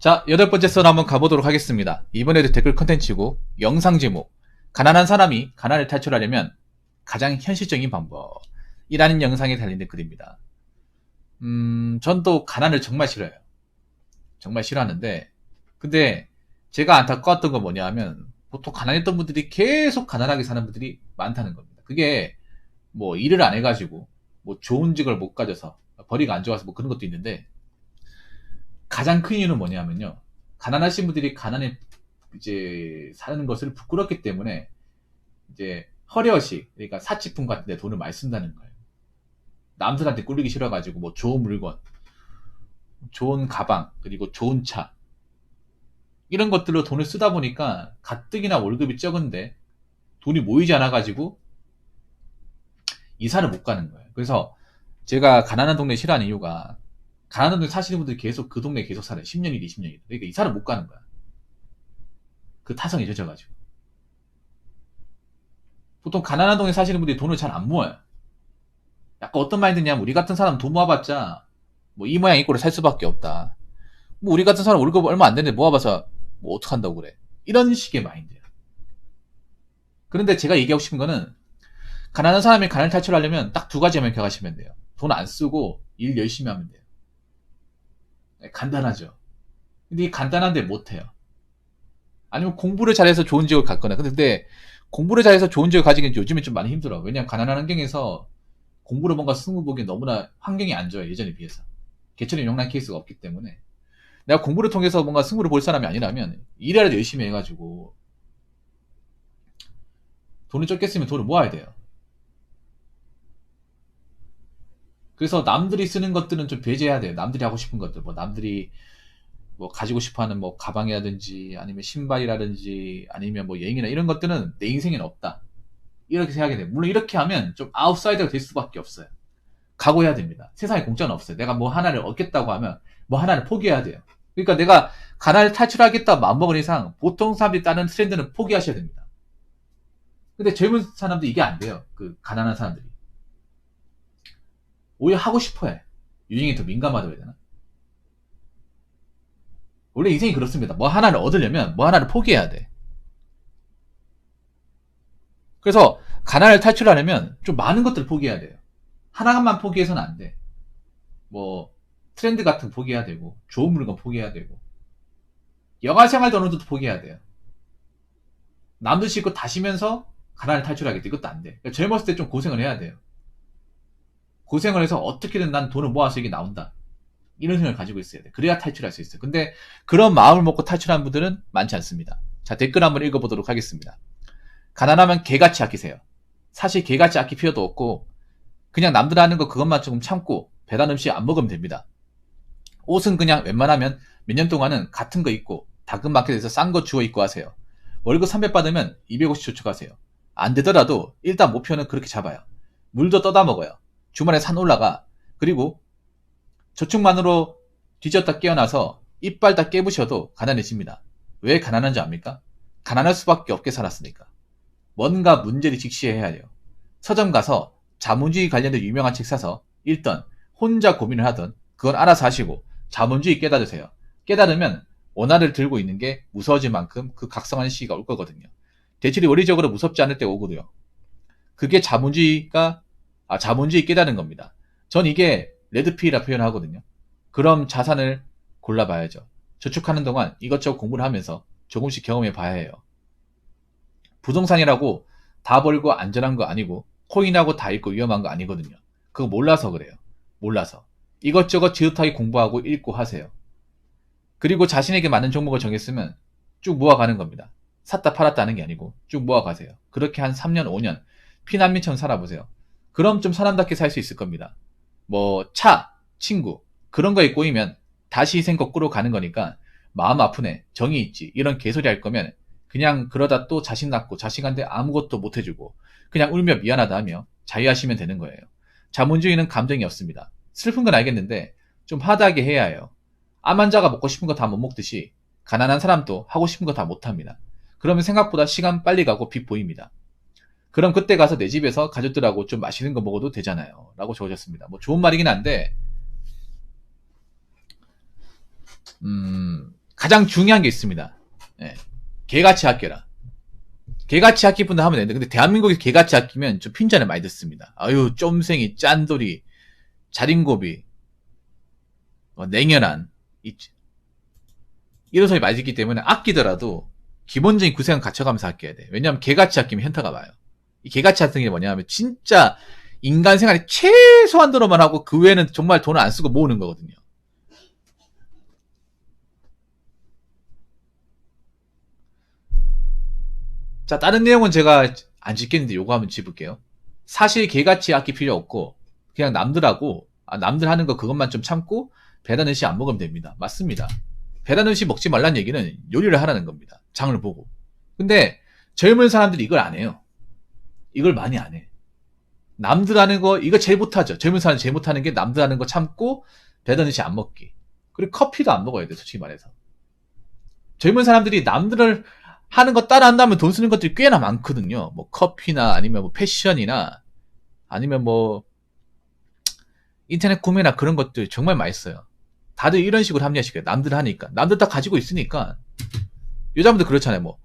자, 8번째 썰 한번 가보도록 하겠습니다. 이번에도 댓글 컨텐츠고 영상 제목, 가난한 사람이 가난을 탈출하려면 가장 현실적인 방법이라는 영상에 달린 댓글입니다. 전 또 가난을 정말 싫어요. 정말 싫어하는데, 근데 제가 안타까웠던 건 뭐냐 하면 보통 가난했던 분들이 계속 가난하게 사는 분들이 많다는 겁니다. 그게 뭐 일을 안 해가지고 뭐 좋은 직을 못 가져서 벌이가 안 좋아서 뭐 그런 것도 있는데, 가장 큰 이유는 뭐냐면요. 가난하신 분들이 가난에 이제 사는 것을 부끄럽기 때문에 이제 허례허식, 그러니까 사치품 같은 데 돈을 많이 쓴다는 거예요. 남들한테 꿀리기 싫어가지고 뭐 좋은 물건, 좋은 가방, 그리고 좋은 차, 이런 것들로 돈을 쓰다 보니까 가뜩이나 월급이 적은데 돈이 모이지 않아가지고 이사를 못 가는 거예요. 그래서 제가 가난한 동네 싫어하는 이유가, 가난한 동네 사시는 분들이 계속 그 동네에 계속 살아요. 10년이든 20년이든. 그러니까 이사를 못 가는 거야. 그 타성이 젖어가지고. 보통 가난한 동네 사시는 분들이 돈을 잘 안 모아요. 약간 어떤 마인드냐면, 우리 같은 사람 돈 모아봤자 뭐 이 모양 이 꼴을 살 수밖에 없다. 뭐 우리 같은 사람 월급 얼마 안 되는데 모아봐서 뭐 어떡한다고 그래. 이런 식의 마인드예요. 그런데 제가 얘기하고 싶은 거는, 가난한 사람이 가난을 탈출하려면 딱 두 가지만 기억하시면 돼요. 돈 안 쓰고 일 열심히 하면 돼요. 네, 간단하죠. 근데 이 간단한데 못해요. 아니면 공부를 잘해서 좋은 직업을 갖거나. 근데 공부를 잘해서 좋은 직업을 가지기는 요즘에 좀 많이 힘들어. 왜냐면 가난한 환경에서 공부를 뭔가 승부보기엔 너무나 환경이 안 좋아요. 예전에 비해서. 개천에 용납 케이스가 없기 때문에. 내가 공부를 통해서 뭔가 승부를 볼 사람이 아니라면 일이라도 열심히 해가지고 돈을 적게 쓰면 돈을 모아야 돼요. 그래서 남들이 쓰는 것들은 좀 배제해야 돼요. 남들이 하고 싶은 것들, 뭐 남들이 뭐 가지고 싶어하는 뭐 가방이라든지 아니면 신발이라든지 아니면 뭐 여행이나 이런 것들은 내 인생에는 없다. 이렇게 생각이 돼요. 물론 이렇게 하면 좀 아웃사이더가 될 수밖에 없어요. 각오해야 됩니다. 세상에 공짜는 없어요. 내가 뭐 하나를 얻겠다고 하면 뭐 하나를 포기해야 돼요. 그러니까 내가 가난을 탈출하겠다 마음먹은 이상 보통 사람들이 따르는 트렌드는 포기하셔야 됩니다. 근데 젊은 사람들이 이게 안 돼요. 그 가난한 사람들이 오히려 하고 싶어해. 유행에 더 민감하다고 해야 되나? 원래 인생이 그렇습니다. 뭐 하나를 얻으려면 뭐 하나를 포기해야 돼. 그래서 가난을 탈출하려면 좀 많은 것들을 포기해야 돼요. 하나만 포기해서는 안 돼. 뭐 트렌드 같은 거 포기해야 되고, 좋은 물건 포기해야 되고, 여가 생활도 어느 정도 포기해야 돼요. 남들 싣고 다시면서 가난을 탈출하겠다, 이것도 안 돼. 그러니까 젊었을 때 좀 고생을 해야 돼요. 고생을 해서 어떻게든 난 돈을 모아서 이게 나온다, 이런 생각을 가지고 있어야 돼. 그래야 탈출할 수 있어요. 근데 그런 마음을 먹고 탈출한 분들은 많지 않습니다. 자, 댓글 한번 읽어보도록 하겠습니다. 가난하면 개같이 아끼세요. 사실 개같이 아낄 필요도 없고 그냥 남들 하는 거 그것만 조금 참고 배달 음식 안 먹으면 됩니다. 옷은 그냥 웬만하면 몇 년 동안은 같은 거 입고 당근마켓에서 싼 거 주워 입고 하세요. 월급 300 받으면 250 저축하세요. 안 되더라도 일단 목표는 그렇게 잡아요. 물도 떠다 먹어요. 주말에 산 올라가. 그리고 저축만으로 뒤졌다 깨어나서 이빨 다 깨부셔도 가난해집니다. 왜 가난한지 압니까? 가난할 수밖에 없게 살았으니까. 뭔가 문제를 직시해야 해요. 서점 가서 자본주의 관련된 유명한 책 사서 읽던, 혼자 고민을 하던 그건 알아서 하시고 자본주의 깨달으세요. 깨달으면 원화를 들고 있는 게 무서워질 만큼 그 각성한 시기가 올 거거든요. 대출이 원리적으로 무섭지 않을 때가 오거든요. 그게 자본주의 깨달은 겁니다. 전 이게 레드필이라 표현하거든요. 그럼 자산을 골라봐야죠. 저축하는 동안 이것저것 공부를 하면서 조금씩 경험해 봐야 해요. 부동산이라고 다 벌고 안전한 거 아니고 코인하고 다 읽고 위험한 거 아니거든요. 그거 몰라서 그래요. 몰라서. 이것저것 지긋하게 공부하고 읽고 하세요. 그리고 자신에게 맞는 종목을 정했으면 쭉 모아가는 겁니다. 샀다 팔았다 하는 게 아니고 쭉 모아가세요. 그렇게 한 3년 5년 피난민처럼 살아보세요. 그럼 좀 사람답게 살 수 있을 겁니다. 뭐 차, 친구 그런 거에 꼬이면 다시 희생 거꾸로 가는 거니까 마음 아프네, 정이 있지, 이런 개소리 할 거면 그냥 그러다 또 자식 낳고 자식한테 아무것도 못 해주고 그냥 울며 미안하다 하며 자유하시면 되는 거예요. 자본주의는 감정이 없습니다. 슬픈 건 알겠는데 좀 하드하게 해야 해요. 암 환자가 먹고 싶은 거 다 못 먹듯이 가난한 사람도 하고 싶은 거 다 못합니다. 그러면 생각보다 시간 빨리 가고 빚 보입니다. 그럼 그때 가서 내 집에서 가족들하고 좀 맛있는 거 먹어도 되잖아요, 라고 적으셨습니다. 뭐 좋은 말이긴 한데 가장 중요한 게 있습니다. 예. 개같이 아껴라. 개같이 아낄 분들 하면 되는데, 근데 대한민국에서 개같이 아끼면 좀 핀잔을 많이 듣습니다. 아유, 쫌생이, 짠돌이, 자린고비, 냉연한, 이런 소리 많이 듣기 때문에 아끼더라도 기본적인 구색은 갖춰가면서 아껴야 돼. 왜냐하면 개같이 아끼면 현타가 와요. 이 개같이 아끼는 게 뭐냐면 진짜 인간 생활이 최소한도로만 하고 그 외에는 정말 돈을 안 쓰고 모으는 거거든요. 자, 다른 내용은 제가 안 짓겠는데 요거 한번 짚을게요. 사실 개같이 아낄 필요 없고 그냥 남들하고 남들 하는 거 그것만 좀 참고 배달 음식 안 먹으면 됩니다. 맞습니다. 배달 음식 먹지 말라는 얘기는 요리를 하라는 겁니다. 장을 보고. 근데 젊은 사람들이 이걸 안 해요. 이걸 많이 안 해. 남들 하는 거 이거 제일 못하죠. 젊은 사람이 제일 못하는 게 남들 하는 거 참고 배달 음식 안 먹기. 그리고 커피도 안 먹어야 돼. 솔직히 말해서. 젊은 사람들이 남들을 하는 거 따라 한다면 돈 쓰는 것들이 꽤나 많거든요. 뭐 커피나 아니면 뭐 패션이나 아니면 뭐 인터넷 구매나 그런 것들 정말 많이 써요. 다들 이런 식으로 합리화시켜요. 남들 하니까. 남들 다 가지고 있으니까. 여자분들 그렇잖아요. 뭐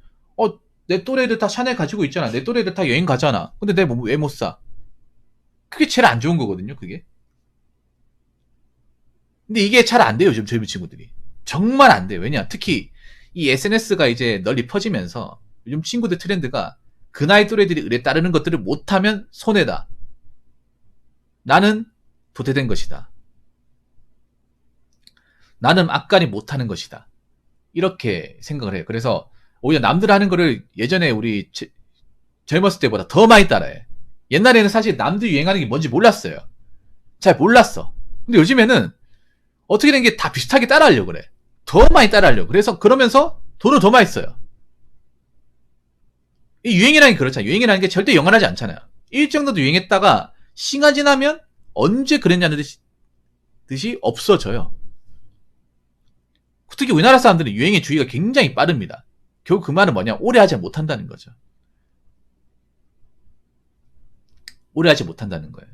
내 또래들 다 샤넬 가지고 있잖아. 내 또래들 다 여행 가잖아. 근데 내가 왜 못 사? 그게 제일 안 좋은 거거든요. 그게. 근데 이게 잘 안 돼요. 요즘 젊은 친구들이. 정말 안 돼요. 왜냐? 특히 이 SNS가 이제 널리 퍼지면서 요즘 친구들 트렌드가 그 나이 또래들이 의뢰 따르는 것들을 못하면 손해다. 나는 도태된 것이다. 나는 악간이 못하는 것이다. 이렇게 생각을 해요. 그래서 오히려 남들 하는 거를 예전에 우리 젊었을 때보다 더 많이 따라해. 옛날에는 사실 남들 유행하는 게 뭔지 몰랐어요. 잘 몰랐어. 근데 요즘에는 어떻게 된 게 다 비슷하게 따라하려고 그래. 더 많이 따라하려고. 그래서 그러면서 돈을 더 많이 써요. 이 유행이라는 게 그렇잖아요. 유행이라는 게 절대 영원하지 않잖아요. 일정 정도 유행했다가 시간 지나면 언제 그랬냐는 듯이 없어져요. 특히 우리나라 사람들은 유행의 주의가 굉장히 빠릅니다. 결국 그 말은 뭐냐? 오래 하지 못한다는 거죠. 오래 하지 못한다는 거예요.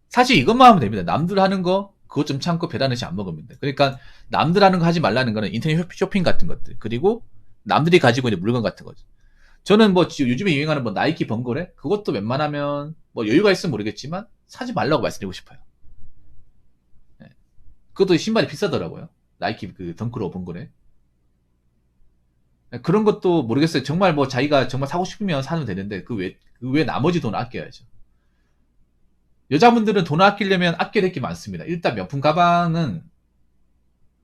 사실 이것만 하면 됩니다. 남들 하는 거 그것 좀 참고 배달 음식 안 먹으면 돼. 그러니까 남들 하는 거 하지 말라는 거는 인터넷 쇼핑 같은 것들, 그리고 남들이 가지고 있는 물건 같은 거죠. 저는 뭐 요즘에 유행하는 뭐 나이키 번거래 그것도 웬만하면 뭐 여유가 있으면 모르겠지만 사지 말라고 말씀드리고 싶어요. 네. 그것도 신발이 비싸더라고요. 나이키 그 덩크로 번거래. 네. 그런 것도 모르겠어요. 정말 뭐 자기가 정말 사고 싶으면 사면 되는데 그 외 나머지 돈 아껴야죠. 여자분들은 돈 아끼려면 아껴야 될 게 많습니다. 일단 명품 가방은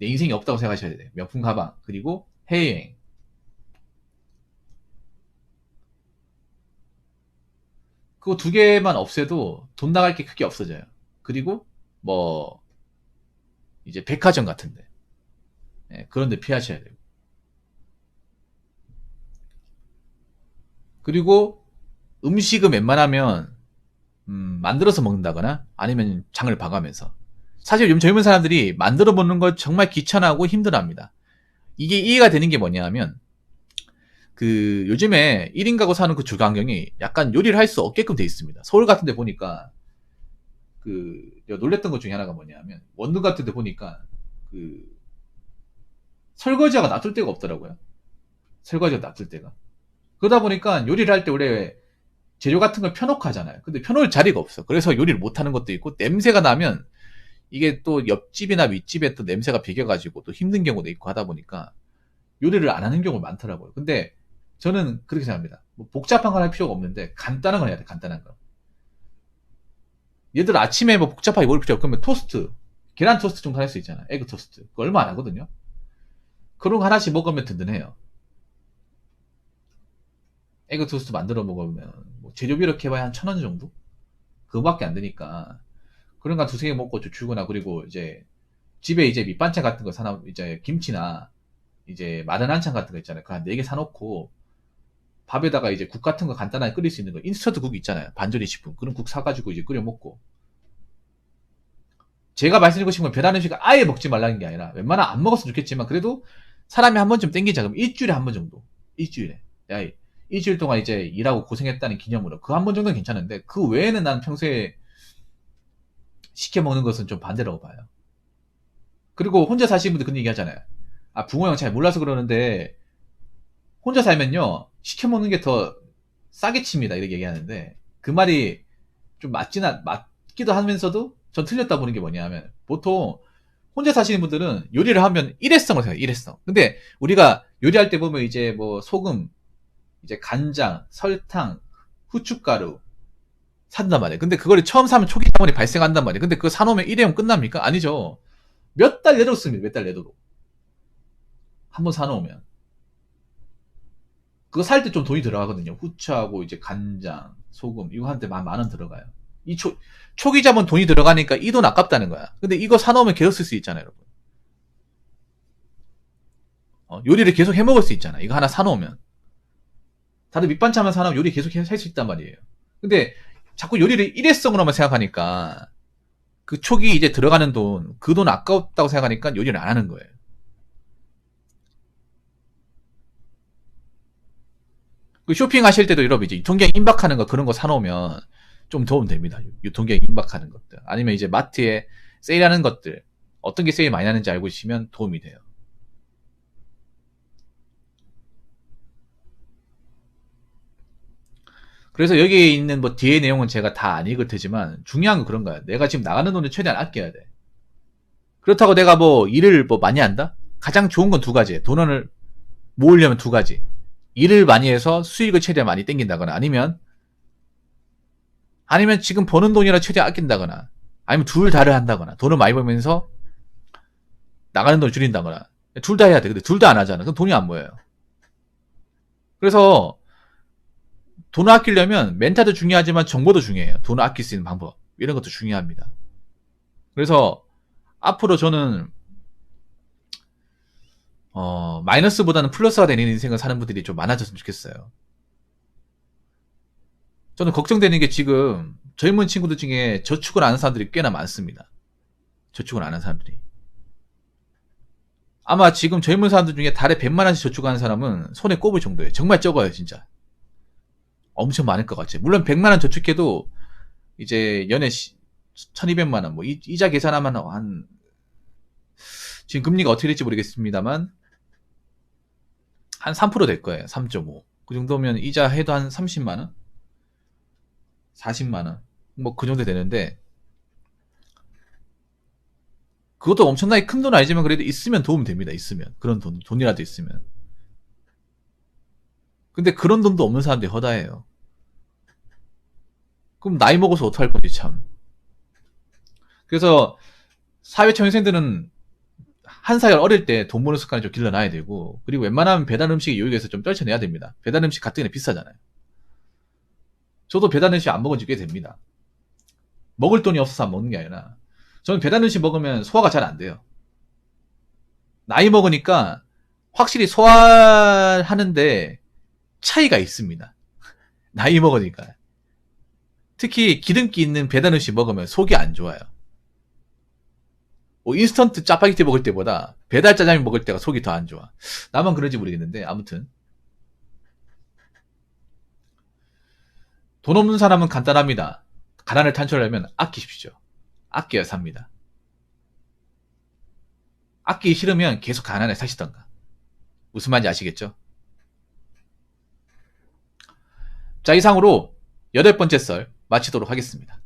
내 인생이 없다고 생각하셔야 돼요. 명품 가방, 그리고 해외여행. 그거 두 개만 없애도 돈 나갈 게 크게 없어져요. 그리고 뭐 이제 백화점 같은데, 네, 그런데 피하셔야 돼요. 그리고 음식은 웬만하면 만들어서 먹는다거나 아니면 장을 봐가면서. 사실 요즘 젊은 사람들이 만들어 먹는 걸 정말 귀찮아하고 힘들어합니다. 이게 이해가 되는 게 뭐냐면 그 요즘에 1인 가구 사는 그 주거 환경이 약간 요리를 할 수 없게끔 돼 있습니다. 서울 같은 데 보니까 그 놀랬던 것 중에 하나가 뭐냐면 원룸 같은 데 보니까 그 설거지가 놔둘 데가 없더라고요. 설거지가 놔둘 데가. 그러다 보니까 요리를 할 때 원래 재료 같은 걸 펴놓고 하잖아요. 근데 펴놓을 자리가 없어. 그래서 요리를 못하는 것도 있고, 냄새가 나면 이게 또 옆집이나 윗집에 또 냄새가 배겨가지고 또 힘든 경우도 있고 하다 보니까 요리를 안 하는 경우가 많더라고요. 근데 저는 그렇게 생각합니다. 뭐 복잡한 걸 할 필요가 없는데 간단한 걸 해야 돼. 간단한 거. 얘들 아침에 뭐 복잡하게 먹을 필요 없으면 토스트, 계란 토스트 정도 할 수 있잖아. 에그 토스트. 그거 얼마 안 하거든요. 그런 거 하나씩 먹으면 든든해요. 에그 토스트 만들어 먹으면 뭐 재료비 이렇게 해봐야 한 1,000원 정도? 그거밖에 안 되니까 그런 거 두세 개 먹고 좀 줄거나. 그리고 이제 집에 이제 밑반찬 같은 거 사나, 이제 김치나 이제 마른 한찬 같은 거 있잖아요. 그 한 4개 사놓고 밥에다가 이제 국 같은 거 간단하게 끓일 수 있는 거, 인스턴트 국 있잖아요. 반조리 식품. 그런 국 사가지고 이제 끓여 먹고. 제가 말씀드리고 싶은 건 배달 음식을 아예 먹지 말라는 게 아니라 웬만하면 안 먹었으면 좋겠지만 그래도 사람이 한 번쯤 땡기자. 그럼 일주일에 한 번 정도. 일주일에. 야, 일주일 동안 이제 일하고 고생했다는 기념으로 그 한 번 정도는 괜찮은데 그 외에는 난 평소에 시켜 먹는 것은 좀 반대라고 봐요. 그리고 혼자 사시는 분들 그런 얘기 하잖아요. 아, 붕어 형 잘 몰라서 그러는데, 혼자 살면요, 시켜먹는 게 더 싸게 칩니다. 이렇게 얘기하는데, 그 말이 좀 맞기도 하면서도 전 틀렸다 보는 게 뭐냐면, 보통 혼자 사시는 분들은 요리를 하면 일회성으로 생각해요. 일회성. 근데 우리가 요리할 때 보면 이제 뭐 소금, 이제 간장, 설탕, 후춧가루 산단 말이에요. 근데 그거를 처음 사면 초기 자본이 발생한단 말이에요. 근데 그거 사놓으면 일회용 끝납니까? 아니죠. 몇 달 내도록 씁니다. 몇 달 내도록. 한번 사놓으면. 그거 살 때 좀 돈이 들어가거든요. 후추하고 이제 간장, 소금 이거 하는데 10,000원 들어가요. 이 초기 자본 돈이 들어가니까 이 돈 아깝다는 거야. 근데 이거 사놓으면 계속 쓸 수 있잖아요, 여러분. 요리를 계속 해먹을 수 있잖아. 이거 하나 사놓으면. 다들 밑반찬만 사놓으면 요리 계속 할 수 있단 말이에요. 근데 자꾸 요리를 일회성으로만 생각하니까 그 초기 이제 들어가는 돈, 그 돈 아깝다고 생각하니까 요리를 안 하는 거예요. 그 쇼핑하실 때도 여러분 이제 유통기한 임박하는 거 그런 거 사놓으면 좀 도움 됩니다. 유통기한 임박하는 것들. 아니면 이제 마트에 세일하는 것들. 어떤 게 세일 많이 나는지 알고 있으면 도움이 돼요. 그래서 여기에 있는 뭐 뒤에 내용은 제가 다 안 읽을 테지만 중요한 건 그런 거야. 내가 지금 나가는 돈을 최대한 아껴야 돼. 그렇다고 내가 뭐 일을 뭐 많이 한다? 가장 좋은 건 두 가지예요. 돈을 모으려면 두 가지. 일을 많이 해서 수익을 최대한 많이 땡긴다거나 아니면 지금 버는 돈이라 최대한 아낀다거나 아니면 둘 다를 한다거나 돈을 많이 벌면서 나가는 돈을 줄인다거나 둘 다 해야 돼. 근데 둘 다 안 하잖아. 그럼 돈이 안 모여요. 그래서 돈을 아끼려면 멘탈도 중요하지만 정보도 중요해요. 돈을 아낄 수 있는 방법 이런 것도 중요합니다. 그래서 앞으로 저는 마이너스보다는 플러스가 되는 인생을 사는 분들이 좀 많아졌으면 좋겠어요. 저는 걱정되는 게 지금 젊은 친구들 중에 저축을 안 하는 사람들이 꽤나 많습니다. 저축을 안 하는 사람들이. 아마 지금 젊은 사람들 중에 달에 100만 원씩 저축하는 사람은 손에 꼽을 정도예요. 정말 적어요, 진짜. 엄청 많을 것 같아요. 물론 100만 원 저축해도 이제 연에 1200만 원, 뭐 이자 계산하면 지금 금리가 어떻게 될지 모르겠습니다만 한 3%될 거예요. 3.5. 그 정도면 이자 해도 한 30만 원? 40만 원? 뭐 그 정도 되는데 그것도 엄청나게 큰 돈 아니지만 그래도 있으면 도움 됩니다. 있으면. 그런 돈이라도 있으면. 근데 그런 돈도 없는 사람들이 허다해요. 그럼 나이 먹어서 어떡할 건지 참. 그래서 사회초년생들은 한 살 어릴 때 돈 버는 습관을 좀 길러놔야 되고 그리고 웬만하면 배달 음식의 유혹에서 좀 떨쳐내야 됩니다. 배달 음식 가뜩이나 비싸잖아요. 저도 배달 음식 안 먹은 지 꽤 됩니다. 먹을 돈이 없어서 안 먹는 게 아니라 저는 배달 음식 먹으면 소화가 잘 안 돼요. 나이 먹으니까 확실히 소화하는데 차이가 있습니다. 나이 먹으니까. 특히 기름기 있는 배달 음식 먹으면 속이 안 좋아요. 뭐 인스턴트 짜파게티 먹을 때보다 배달 짜장면 먹을 때가 속이 더 안 좋아. 나만 그런지 모르겠는데 아무튼 돈 없는 사람은 간단합니다. 가난을 탈출하려면 아끼십시오. 아껴야 삽니다. 아끼기 싫으면 계속 가난에 사시던가. 무슨 말인지 아시겠죠? 자, 이상으로 8번째 썰 마치도록 하겠습니다.